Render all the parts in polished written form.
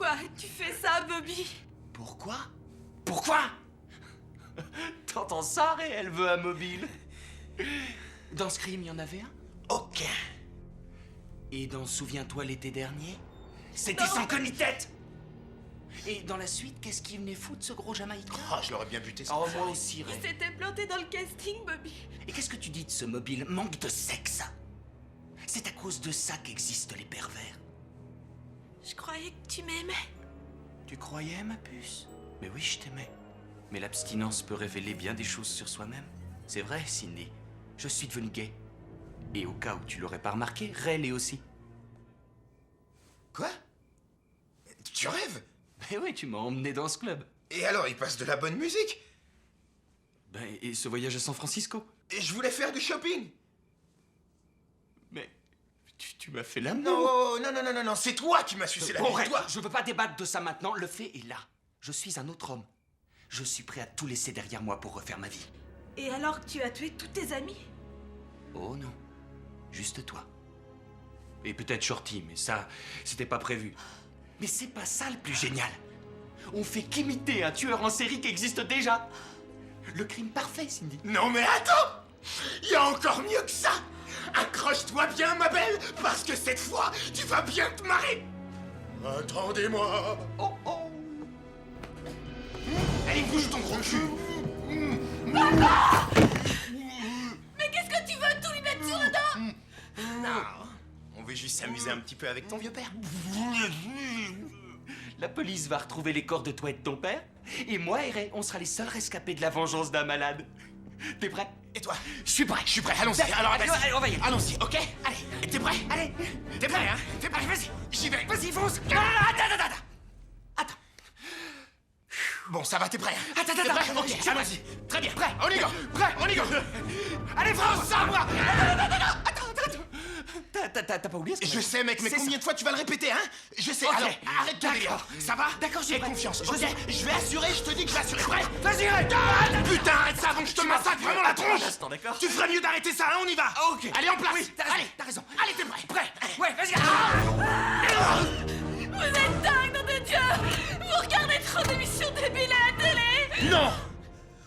Pourquoi tu fais ça, Bobby? Pourquoi? Pourquoi? T'entends ça, Ray? Elle veut un mobile. Dans Scream, il y en avait un? Aucun. Et dans Souviens-toi l'été dernier? C'était sans tête. Et dans la suite, qu'est-ce qu'il venait foutre, ce gros Jamaïcain? Oh, je l'aurais bien buté. Oh, moi aussi, Ray. Il s'était planté dans le casting, Bobby. Et qu'est-ce que tu dis de ce mobile? Manque de sexe. C'est à cause de ça qu'existent les pervers. Je croyais que tu m'aimais. Tu croyais, ma puce? Mais oui, je t'aimais. Mais l'abstinence peut révéler bien des choses sur soi-même. C'est vrai, Cindy. Je suis devenu gay. Et au cas où tu l'aurais pas remarqué, Ray l'est aussi. Quoi? Tu rêves? Mais oui, tu m'as emmené dans ce club. Et alors, il passe de la bonne musique? Ben, et ce voyage à San Francisco? Et je voulais faire du shopping. Mais tu m'as fait l'amour. Non, c'est toi qui m'as sucé la Bon, bite, Ray, toi. je veux pas débattre de ça maintenant. Le fait est là. Je suis un autre homme. Je suis prêt à tout laisser derrière moi pour refaire ma vie. Et alors que tu as tué tous tes amis? Oh non, juste toi. Et peut-être Shorty, mais ça, c'était pas prévu. Mais c'est pas ça le plus génial. On fait qu'imiter un tueur en série qui existe déjà. Le crime parfait, Cindy. Non mais attends! Il y a encore mieux que ça! Accroche-toi bien, ma belle, parce que cette fois, tu vas bien te marrer! Attendez-moi! Oh oh. Allez, bouge ton gros cul! Mais qu'est-ce que tu veux tout lui mettre sur le dos? Non, on veut juste s'amuser un petit peu avec ton vieux père. La police va retrouver les corps de toi et de ton père. Et moi et Ray, on sera les seuls rescapés de la vengeance d'un malade. T'es prêt? Et toi? Je suis prêt. Je suis prêt, allons-y. Alors, Allez, on va y aller. allons-y, ok? Allez, t'es prêt? Allez. T'es prêt, hein? T'es prêt? Vas-y, j'y vais. Vas-y, fonce. Attends. Bon, ça va, t'es prêt? Hein? Attends. T'es prêt? Ok, Ok, je suis allons-y. Très bien. Prêt. On y go. Prêt, on y go. Allez, fonce. Ça, moi. Attends. T'as pas oublié ce qu'on a Je dit? sais, mec, mais C'est combien de fois tu vas le répéter, hein? Je sais, Ok. alors, arrête ton délire. D'accord. Ça va? D'accord, j'ai Aie confiance, Je ok? sais. Je vais assurer, je te dis que je vais assurer. Prêt? Vas-y, Ray. Putain, arrête ça avant que je te massacre vraiment la Attends tronche! un instant, d'accord? Tu ferais mieux d'arrêter ça, hein, on y va! Ok. Allez, en place! Oui, t'as raison, Allez, t'as raison. Allez, t'es prêt? Prêt. Ouais, vas-y. Vous êtes dingue, nom de Dieu! Vous regardez trop d'émissions débiles à la télé! Non!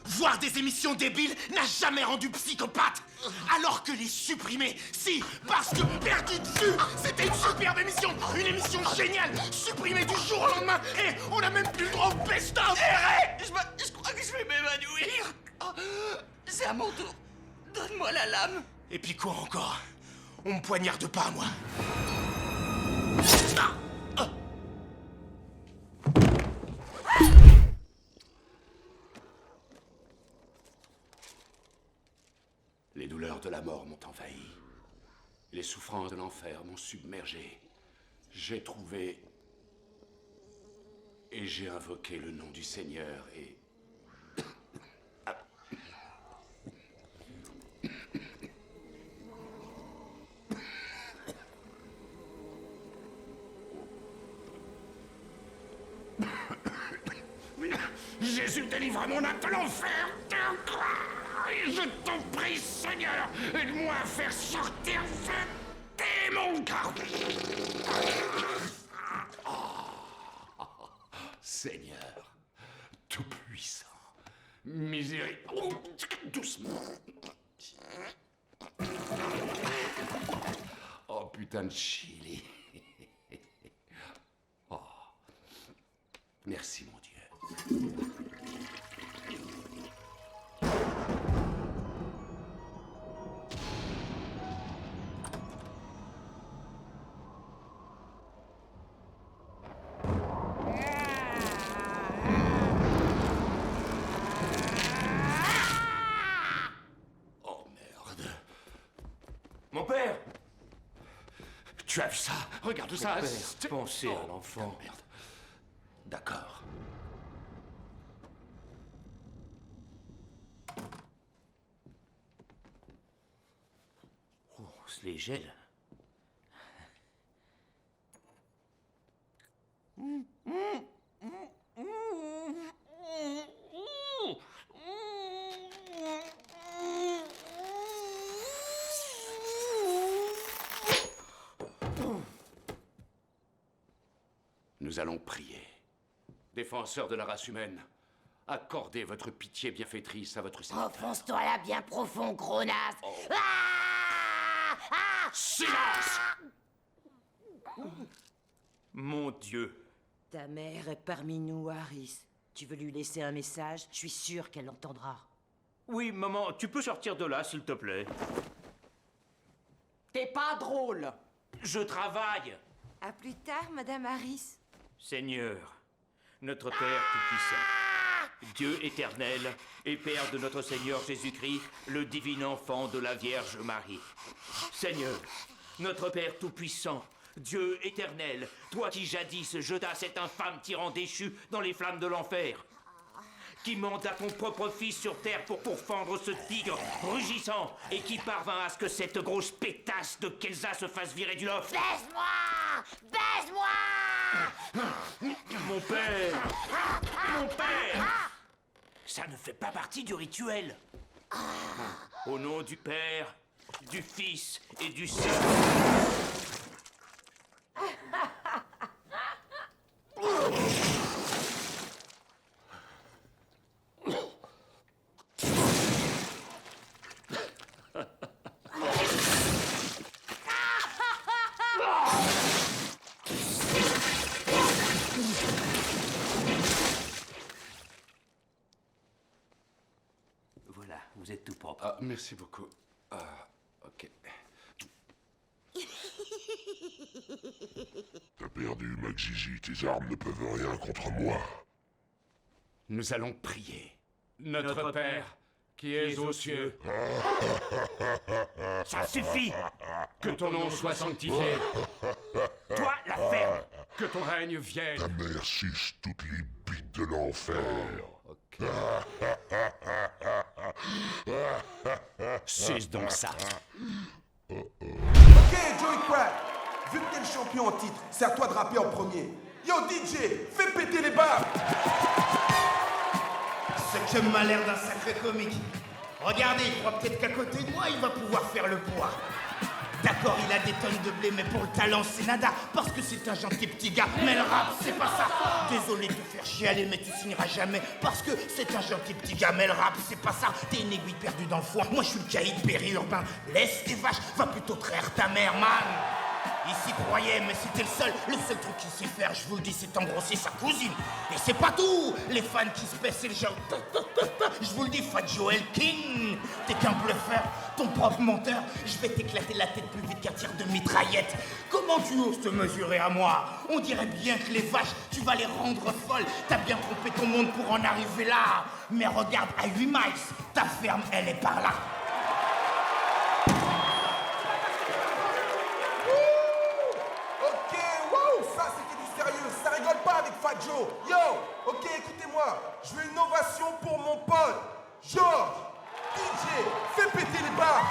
Voir des émissions débiles n'a jamais rendu psychopathe! Alors que les supprimer, si! Parce que perdu de vue, c'était une superbe émission! Une émission géniale! Supprimée du jour au lendemain! Et on n'a même plus le droit au best-of! Je crois que je vais m'évanouir. Oh, c'est à mon tour. Donne-moi la lame. Et puis quoi encore? On me poignarde pas, moi! Ah! Ah! Les douleurs de la mort m'ont envahi. Les souffrances de l'enfer m'ont submergé. J'ai trouvé et j'ai invoqué le nom du Seigneur et... Jésus délivre mon âme de l'enfer. Et je t'en prie, Seigneur, aide-moi à faire sortir ce démon. Seigneur, tout-puissant, miséricorde, doucement. Oh putain de chili. Oh, merci mon Dieu. Oh merde. Mon père! Tu as vu ça? Regarde ça. Pensez à l'enfant. Merde. D'accord. Oh, on se les gèle. Nous Nous allons prier. Défenseurs de la race humaine, accordez votre pitié bienfaitrice à votre serviteur. Enfonce-toi là bien profond, gros naze. Ah ah Silence! Mon Dieu. Ta mère est parmi nous, Harris. Tu veux lui laisser un message? Je suis sûr qu'elle l'entendra. Oui, maman, tu peux sortir de là, s'il te plaît. T'es pas drôle. Je travaille. À plus tard, Madame Harris. Seigneur, notre Père Tout-Puissant, Dieu éternel et Père de notre Seigneur Jésus-Christ, le divin enfant de la Vierge Marie. Seigneur, notre Père Tout-Puissant, Dieu éternel, toi qui jadis jetas cet infâme tyran déchu dans les flammes de l'enfer, qui manda ton propre fils sur terre pour pourfendre ce tigre rugissant et qui parvint à ce que cette grosse pétasse de Kelsa se fasse virer du loft. Baise-moi! Baise-moi! Mon père! Mon père! Ça ne fait pas partie du rituel. Au nom du Père, du Fils et du Saint. Voilà, vous êtes tout propre. Ah, merci beaucoup. Ah, ok. T'as perdu, MacGigi. Tes armes ne peuvent rien contre moi. Nous allons prier. Notre Père, qui es aux cieux, Ça suffit! que ton nom soit sanctifié, Toi, la ferme! que ton règne vienne. Ta mère suce toutes les bites de l'enfer. Ok. Suce donc ça! Ok, Joey Crack, vu que t'es le champion en titre, c'est à toi de rapper en premier. Yo DJ, fais péter les barres. Ce que m'a l'air d'un sacré comique. Regardez, il croit peut-être qu'à côté de moi, il va pouvoir faire le poids. D'accord, il a des tonnes de blé, mais pour le talent, c'est nada. Parce que c'est un gentil petit gars, mais le rap, c'est pas ça. Désolé de te faire chialer, mais tu signeras jamais. Parce que c'est un gentil petit gars, mais le rap, c'est pas ça. T'es une aiguille perdue dans le foin. Moi, je suis le caïd périurbain. Laisse tes vaches, va plutôt traire ta mère, man. Il s'y croyait, mais c'était le seul truc qu'il sait faire, je vous le dis, c'est engrosser sa cousine. Et c'est pas tout. Les fans qui se paissent, c'est le genre. Je vous le dis, Fat Joel King. T'es qu'un bluffeur, ton propre menteur. Je vais t'éclater la tête plus vite qu'un tir de mitraillette. Comment tu oses te mesurer à moi? On dirait bien que les vaches, tu vas les rendre folles. T'as bien trompé ton monde pour en arriver là. Mais regarde, à 8 miles, ta ferme, elle est par là. Ok, wow, ça c'était du sérieux, ça rigole pas avec Fat Joe. Yo, ok, écoutez-moi, je veux une ovation pour mon pote, Georges. DJ, fais péter les barres.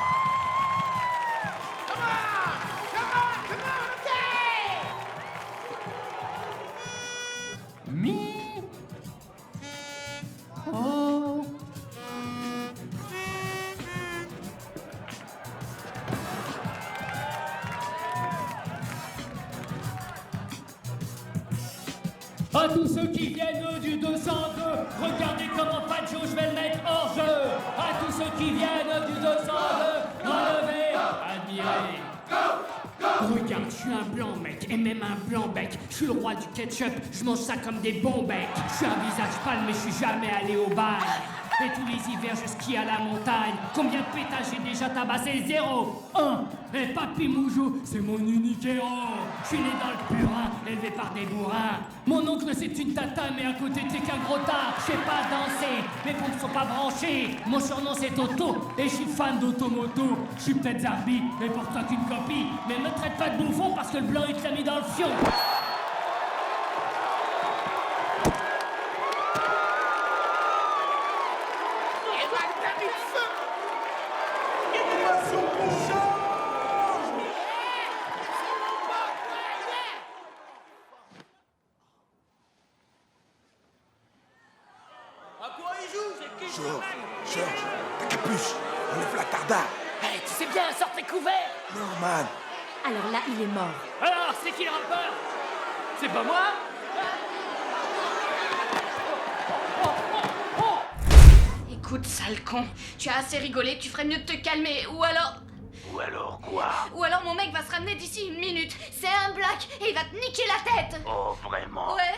À tous ceux qui viennent du 202, regardez comment Fat Joe, je vais le mettre hors jeu. À tous ceux qui viennent du 202, relevez, admirez. Regarde, je suis un blanc mec, et même un blanc bec. Je suis le roi du ketchup, je mange ça comme des bons becs. Je suis un visage pâle, mais je suis jamais allé au bail. Et tous les hivers, je skie à la montagne. Combien de pétages j'ai déjà tabassé? 0, 1. Et Papy Moujou, c'est mon unique héros. Je suis né dans le purin, élevé par des bourrins. Mon oncle, c'est une tata, mais à côté, t'es qu'un gros tas. Je sais pas danser, mes pompes sont pas branchées. Mon surnom, c'est Toto, et je suis fan d'automoto. Je suis peut-être Zarbi, mais pour toi qu'une copie. Mais me traite pas de bouffon parce que le blanc, il te l'a mis dans le fion. Ovation pour Georges. Georges, ta capuche, enlève la tarda. Hey, tu sais bien, sors tes couverts. Non, man. Alors là, il est mort. Alors, c'est qui le rappeur? C'est pas moi? Écoute, sale con, tu as assez rigolé, tu ferais mieux de te calmer, ou alors... Ou alors quoi? Ou alors mon mec va se ramener d'ici une minute. C'est un black et il va te niquer la tête. Oh, vraiment? Ouais.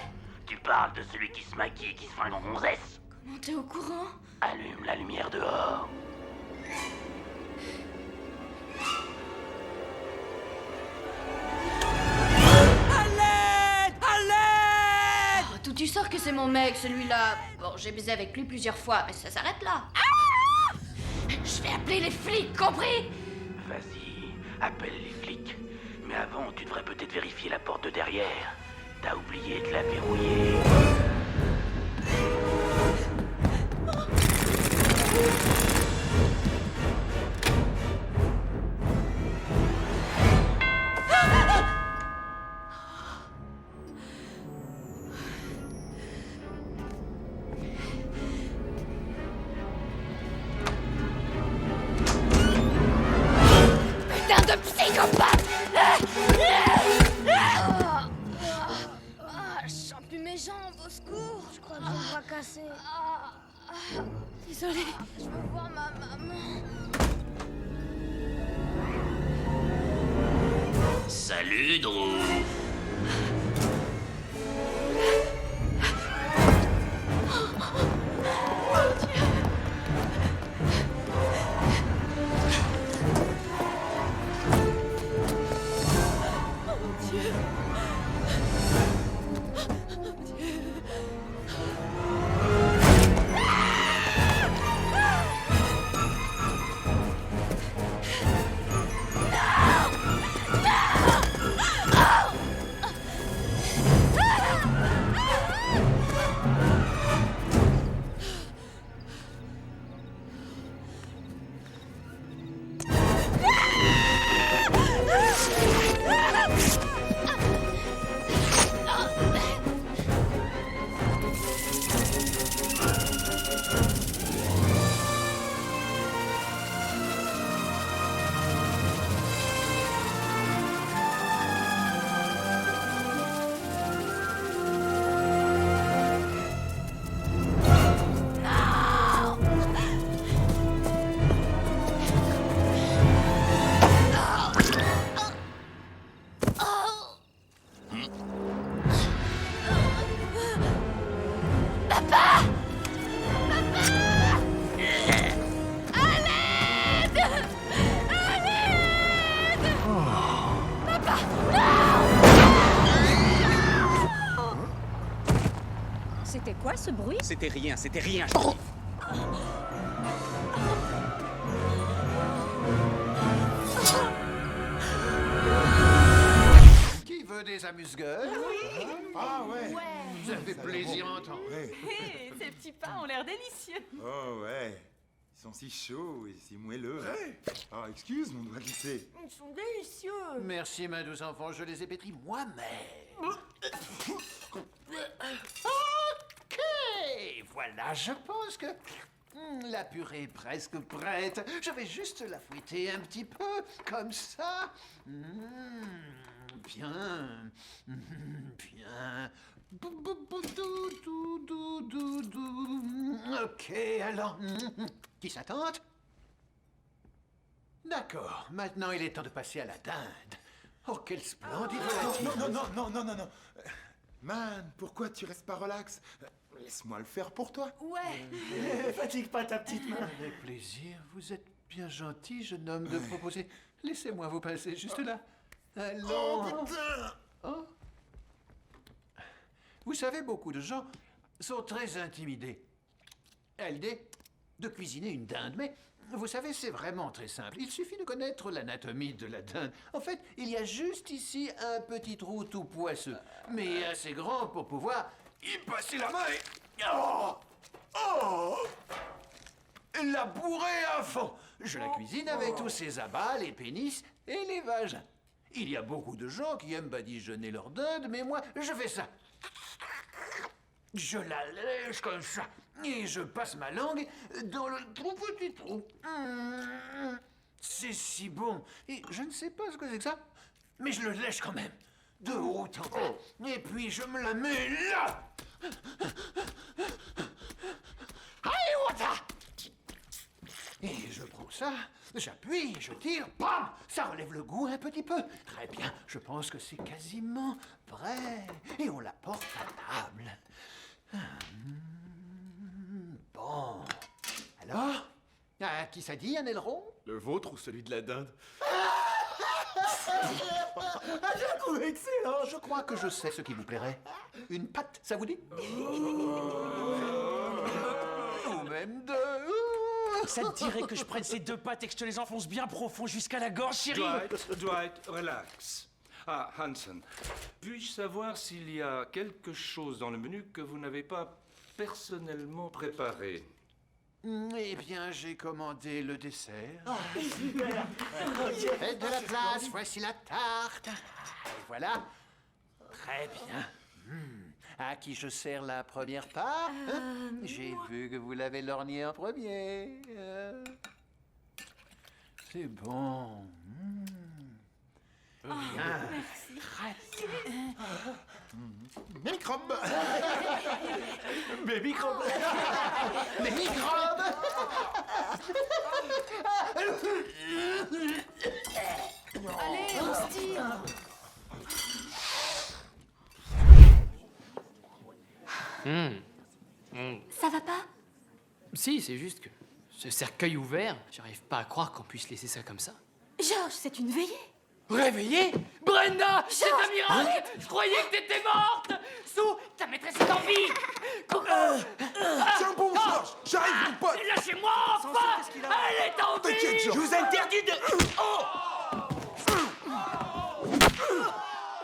Tu parles de celui qui se maquille et qui se fringue en gonzesse? Comment t'es au courant? Allume la lumière dehors. Oh, d'où tu sors que c'est mon mec, celui-là? Bon, j'ai baisé avec lui plusieurs fois, mais ça s'arrête là. Je vais appeler les flics, compris? Vas-y, appelle les flics. Mais avant, tu devrais peut-être vérifier la porte de derrière. T'as oublié de la verrouiller. Putain de psychopathe! Je sens plus mes jambes, au secours. Je crois que j'ai le bras cassé. Désolée. Je veux voir ma maman. Salut, Drew. C'était quoi ce bruit? C'était rien, c'était rien. Qui veut des amuse-gueules? Ah ouais. Ça fait plaisir à entendre. Hé, ces petits pains ont l'air délicieux. Oh ouais, ils sont si chauds et si moelleux. Ah, excuse, mon doigt glissé. Ils sont délicieux. Merci, ma douce enfant, je les ai pétris moi-même. Ok, voilà, je pense que la purée est presque prête. Je vais juste la fouetter un petit peu, comme ça. Bien, bien. Ok, alors, qui s'attente? D'accord, maintenant il est temps de passer à la dinde. Oh, quelle splendide volatile. Non. Man, pourquoi tu restes pas relax? Laisse-moi le faire pour toi. Ouais. Fatigue pas ta petite main. Avec plaisir, vous êtes bien gentil, jeune homme, de proposer. Laissez-moi vous passer juste là. Allons. Oh putain! Oh. Vous savez, beaucoup de gens sont très intimidés à l'idée de cuisiner une dinde, mais vous savez, c'est vraiment très simple. Il suffit de connaître l'anatomie de la dinde. En fait, il y a juste ici un petit trou tout poisseux, mais assez grand pour pouvoir y passer la main et... Oh! La bourrer à fond. Je la cuisine avec tous ses abats, les pénis et les vagins. Il y a beaucoup de gens qui aiment badigeonner leur dinde, mais moi, je fais ça. Je la lèche comme ça, et je passe ma langue dans le tout petit trou. C'est si bon. Et je ne sais pas ce que c'est que ça, mais je le lèche quand même. De haut en bas. Et puis je me la mets là. Allez, Wata! ça. J'appuie, je tire, bam! Ça relève le goût un petit peu. Très bien, je pense que c'est quasiment prêt. Et on la porte à table. Bon. Alors, à qui ça dit un aileron? Le vôtre ou celui de la dinde? Je le trouve excellent. Je crois que je sais ce qui vous plairait. Une pâte, ça vous dit? Ou même deux. Ça te dirait que je prenne ces 2 pattes et que je te les enfonce bien profond jusqu'à la gorge, chérie? Dwight, relax. Ah, Hanson, puis-je savoir s'il y a quelque chose dans le menu que vous n'avez pas personnellement préparé? Eh bien, j'ai commandé le dessert. Faites de la place, voici la tarte. Et voilà. Très bien. À qui je sers la première part? J'ai vu que vous l'avez lorgné en premier. C'est bon. Bien. Merci. Mes microbes. Mes microbes. Mes microbes. Allez, on se tire. Ça va pas? Si, c'est juste que ce cercueil ouvert, j'arrive pas à croire qu'on puisse laisser ça comme ça. Georges, c'est une veillée. Réveillé? Brenda, c'est Georges! un miracle! Je croyais que t'étais morte! Sous, ta maîtresse est en vie! Tiens bon, Georges. J'arrive, mon pote. Lâchez-moi, enfin! Elle est en vie! T'inquiète, Georges. Je vous interdis de...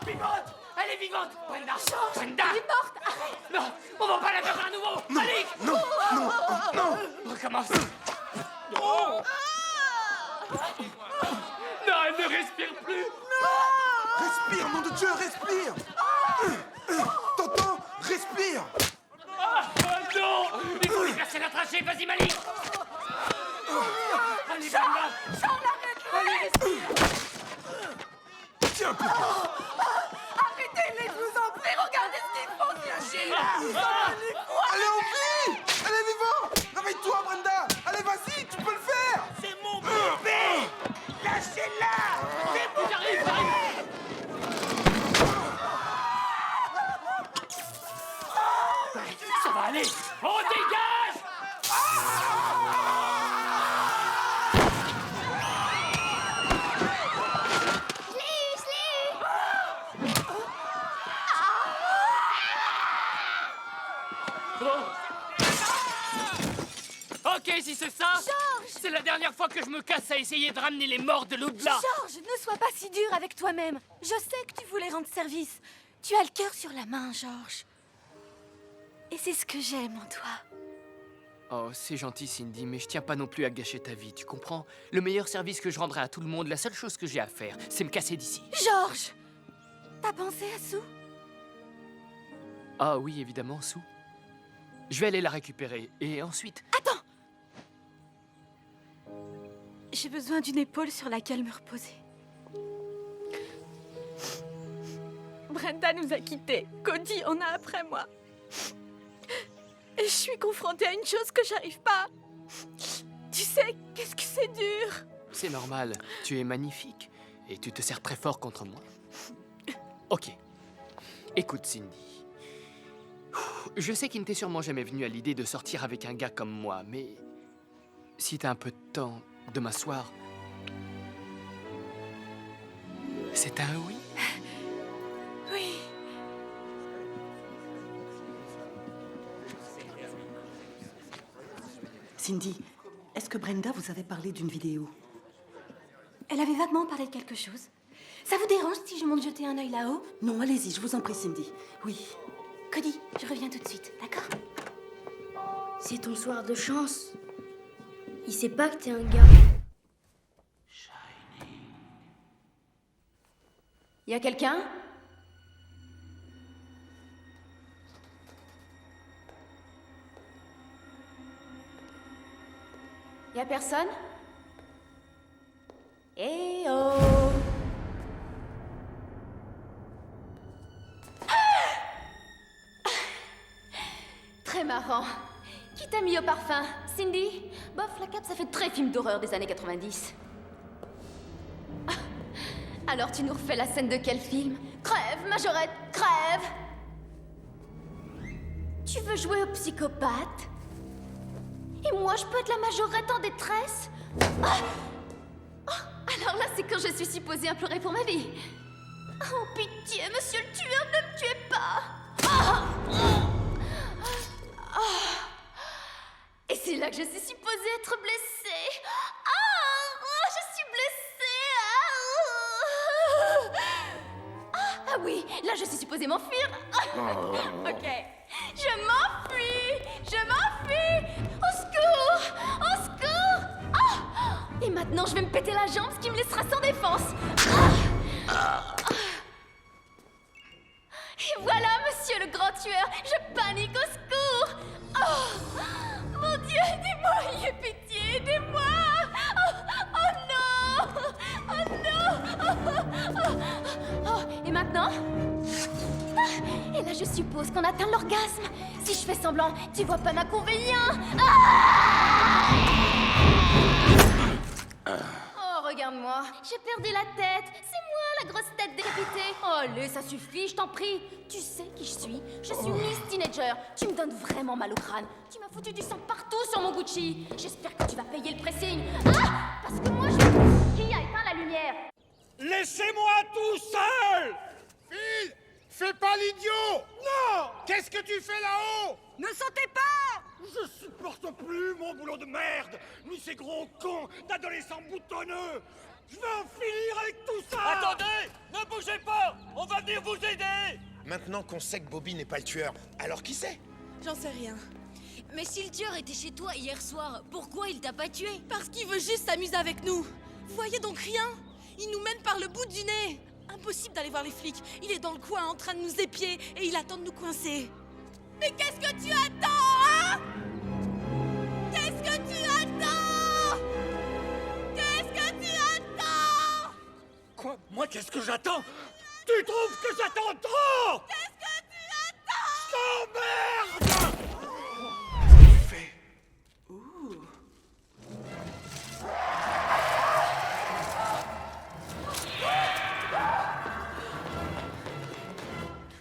Vivante! Elle est vivante! Brenda! Brenda! Elle est morte. Arrête. Non, on va pas la faire à nouveau! Allez! Non. Recommence! Non, elle ne respire plus! Respire, nom de Dieu, respire. T'entends? Respire. Non! Il faut lui casser la trachée, vas-y Malik! Allez, Brenda! Allez, respire! Tiens, plutôt. Arrêtez-les, je vous en prie. Regardez ce qu'ils font. Lâchez-la. Elle est en vie. Elle est vivante. Réveille-toi, Brenda. Allez, vas-y, tu peux le faire. C'est mon bébé! Lâchez-la! C'est mon... J'arrive! Ça va aller! On dégage! Ok, si c'est ça, c'est la dernière fois que je me casse à essayer de ramener les morts de l'au-delà. Georges, ne sois pas si dur avec toi-même. Je sais que tu voulais rendre service. Tu as le cœur sur la main, Georges. Et c'est ce que j'aime en toi. Oh, c'est gentil, Cindy, mais je tiens pas non plus à gâcher ta vie, tu comprends? Le meilleur service que je rendrai à tout le monde, la seule chose que j'ai à faire, c'est me casser d'ici. Georges, t'as pensé à Sue? Ah oui, évidemment, Sue. Je vais aller la récupérer, et ensuite... Attends! J'ai besoin d'une épaule sur laquelle me reposer. Brenda nous a quittés. Cody en a après moi. Et je suis confrontée à une chose que j'arrive pas. Tu sais, qu'est-ce que c'est dur. C'est normal, tu es magnifique, et tu te sers très fort contre moi. Ok. Écoute, Cindy. Je sais qu'il ne t'est sûrement jamais venu à l'idée de sortir avec un gars comme moi, mais... si t'as un peu de temps de m'asseoir... C'est un oui? Oui. Cindy, est-ce que Brenda vous avait parlé d'une vidéo? Elle avait vaguement parlé de quelque chose. Ça vous dérange si je monte jeter un œil là-haut? Non, allez-y, je vous en prie, Cindy. Oui. Cody, je reviens tout de suite, d'accord? C'est ton soir de chance. Il sait pas que t'es un gars. Y a quelqu'un? Y a personne? Eh oh! Très marrant. Qui t'a mis au parfum? Cindy, bof, la cape, ça fait très film d'horreur des années 90. Ah, alors tu nous refais la scène de quel film? Crève, Majorette, crève! Tu veux jouer au psychopathe? Et moi, je peux être la Majorette en détresse? Ah! Oh, alors là, c'est quand je suis supposée implorer pour ma vie. Oh, pitié, monsieur le tueur, ne me tuez pas! Ah! Ah! Et c'est là que je suis supposée être blessée. Je suis blessée. Ah oui, là je suis supposée m'enfuir. Ok, je m'enfuis. Au secours, au secours. Et maintenant je vais me péter la jambe, ce qui me laissera sans défense. Et voilà, monsieur le grand tueur, je panique, au secours. Mon Dieu, aidez-moi, ayez pitié, aidez-moi. Oh non. Et maintenant? Et là, je suppose qu'on atteint l'orgasme. Si je fais semblant, tu vois pas d'inconvénient. Oh, regarde-moi, j'ai perdu la tête. C'est moi, la grosse tête décapitée. Oh, allez, ça suffit, je t'en prie. Tu sais qui je suis? Je suis Miss Teenager. Tu me donnes vraiment mal au crâne. Tu m'as foutu du sang partout sur mon Gucci. J'espère que tu vas payer le pressing. Parce que moi, Qui a éteint la lumière? Laissez-moi tout seul! Phil! Fais pas l'idiot! Non! Qu'est-ce que tu fais là-haut? Ne sautez pas! Je supporte plus mon boulot de merde, ni ces gros cons d'adolescents boutonneux. Je vais en finir avec tout ça. Attendez! Ne bougez pas! On va venir vous aider! Maintenant qu'on sait que Bobby n'est pas le tueur, alors qui c'est? J'en sais rien. Mais si le tueur était chez toi hier soir, pourquoi il t'a pas tué? Parce qu'il veut juste s'amuser avec nous. Vous voyez donc rien? Il nous mène par le bout du nez. Impossible d'aller voir les flics. Il est dans le coin en train de nous épier et il attend de nous coincer. Mais qu'est-ce que tu attends, hein? Qu'est-ce que tu attends? Qu'est-ce que tu attends? Quoi? Moi, qu'est-ce que j'attends? Tu trouves que j'attends trop? Qu'est-ce que tu attends? Oh merde!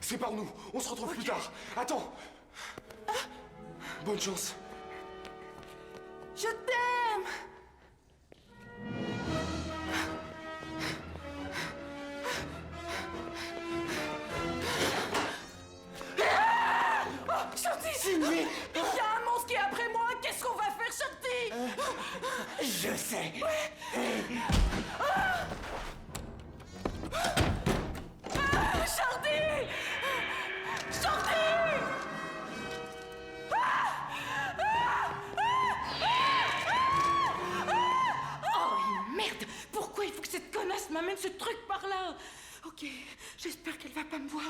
C'est par nous, on se retrouve plus tard. Attends. Bonne chance. Je t'aime. Shorty! Cindy! Il y a un monstre qui est après moi. Qu'est-ce qu'on va faire, Shorty? Je sais. Shorty! Shorty! Oh merde! Pourquoi il faut que cette connasse m'amène ce truc par là? Ok, j'espère qu'elle va pas me voir. Au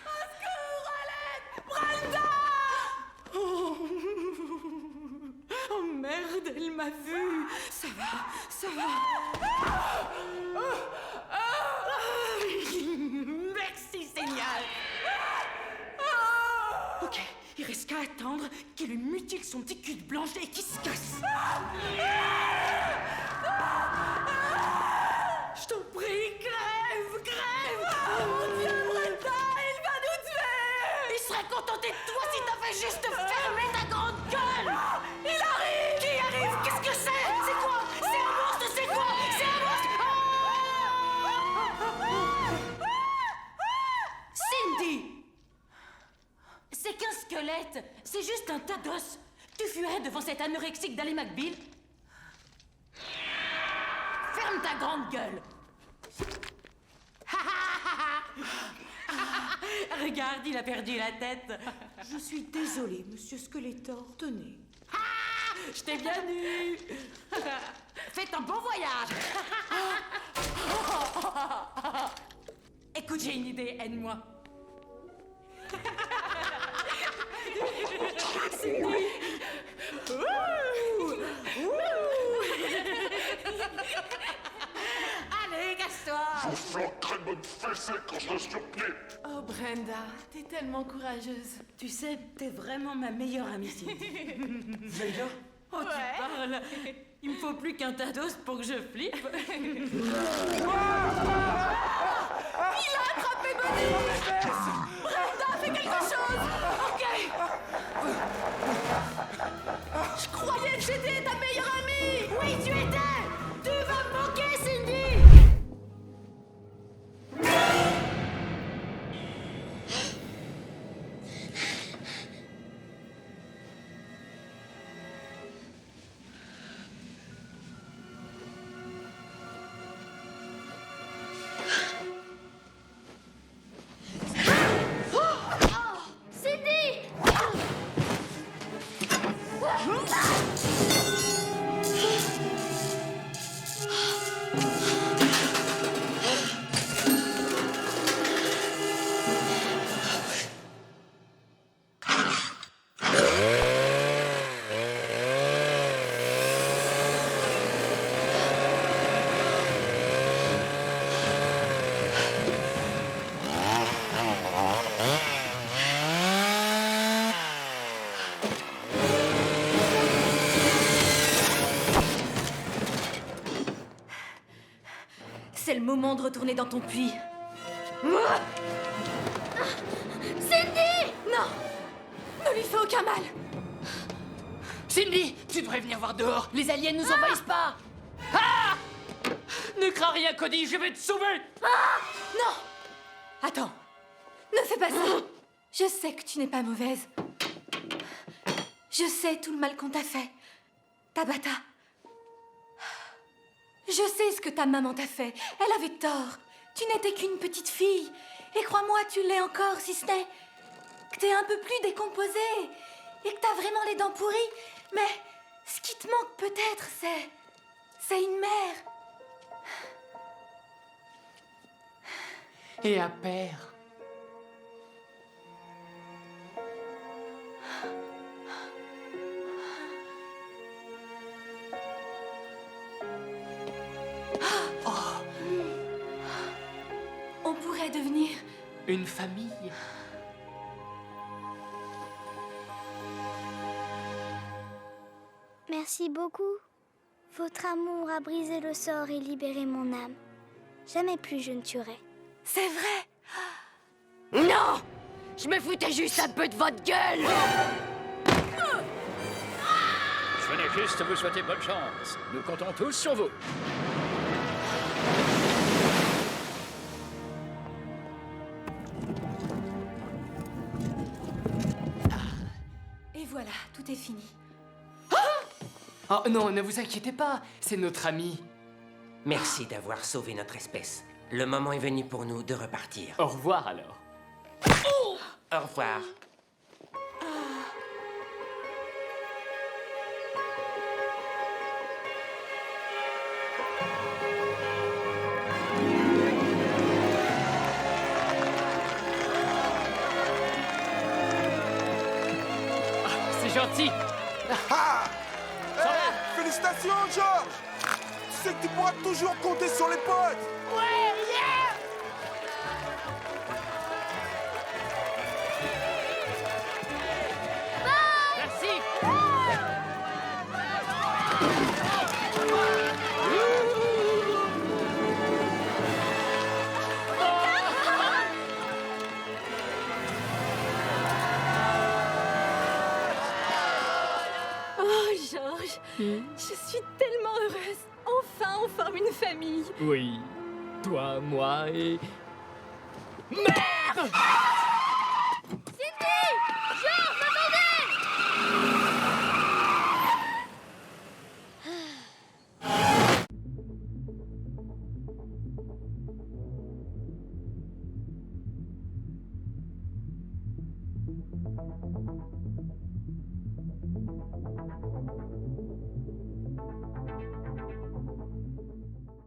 secours, Alec! Brenda! Oh merde, elle m'a vu. Ça va. Merci, Seigneur. Ok, il reste qu'à attendre qu'il lui mutile son petit cul de blanche et qu'il se casse. Je t'en prie, crève. Oh mon Dieu, Brenda, il va nous tuer. Il serait contenté de toi si t'avais juste fermé ta grande gueule. Il arrive. Qui arrive? Qu'est-ce que c'est? C'est quoi? C'est un monstre, c'est quoi? C'est un monstre. Cindy! C'est qu'un squelette. C'est juste un tas d'os. Tu fuirais devant cet anorexique d'Ally McBeal? Ferme ta grande gueule. Regarde, il a perdu la tête. Je suis désolée, monsieur Skeletor. Tenez. Je t'ai bien eu. Faites un bon voyage. Écoute, j'ai une idée, aide-moi. Cindy. Allez, casse-toi. Je vous flanquerai bonne fessée quand je serai sur pied. Oh, Brenda, t'es tellement courageuse. Tu sais, t'es vraiment ma meilleure amie, Cindy. Leila, Oh, tu parles. Il me faut plus qu'un tas d'os pour que je flippe. Il a attrapé Bonnie! Brenda, fais quelque chose! Ok! Je croyais que j'étais ta meilleure amie! Oui, tu étais! Tu vas me manquer, Cindy! C'est le moment de retourner dans ton puits. Cindy! Non! Ne lui fais aucun mal! Cindy, tu devrais venir voir dehors. Les aliens nous envahissent pas. Ah! Ne crains rien, Cody, je vais te sauver. Non! Attends! Ne fais pas ça! Je sais que tu n'es pas mauvaise. Je sais tout le mal qu'on t'a fait. Tabata. Je sais ce que ta maman t'a fait. Elle avait tort. Tu n'étais qu'une petite fille. Et crois-moi, tu l'es encore, si ce n'est que t'es un peu plus décomposée. Et que t'as vraiment les dents pourries. Mais ce qui te manque peut-être, c'est une mère. Et un père. On pourrait devenir une famille. Merci beaucoup. Votre amour a brisé le sort et libéré mon âme. Jamais plus je ne tuerai. C'est vrai? Non! Je me foutais juste un peu de votre gueule! Je venais juste vous souhaiter bonne chance. Nous comptons tous sur vous. Et voilà, tout est fini. Oh non, ne vous inquiétez pas, c'est notre ami. Merci d'avoir sauvé notre espèce. Le moment est venu pour nous de repartir. Au revoir alors. Au revoir. C'est gentil. Félicitations, George! Tu sais que tu pourras toujours compter sur les potes! Ouais, yeah! Merci. Oh, Georges, je suis tellement heureuse. Enfin, on forme une famille. Oui, toi, moi et... Merde! Cindy! Georges, attendez!